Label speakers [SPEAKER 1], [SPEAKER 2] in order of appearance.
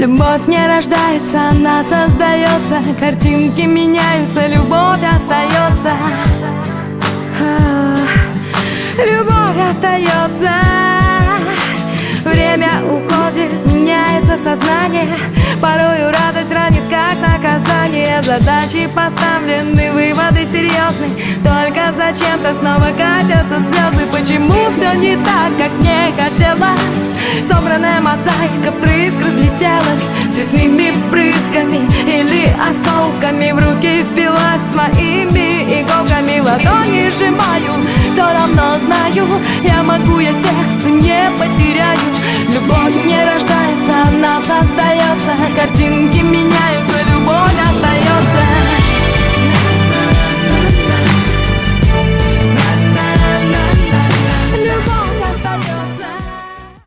[SPEAKER 1] Любовь не рождается, она создается. Картинки меняются, любовь остается. Любовь остается. Время уходит, меняется сознание. Порою радость ранит, как наказание. Задачи поставлены, выводы серьезны. Только зачем-то снова катятся слезы. Почему все не так, как мне хотелось? Собранная мозаика брызг разлетелась цветными брызгами или осколками. В руки впилась своими иголками. Ладони сжимаю, все равно знаю, я могу, я сердце не потеряю. Любовь не рождается, она создается. Картинки меняются, любовь остается.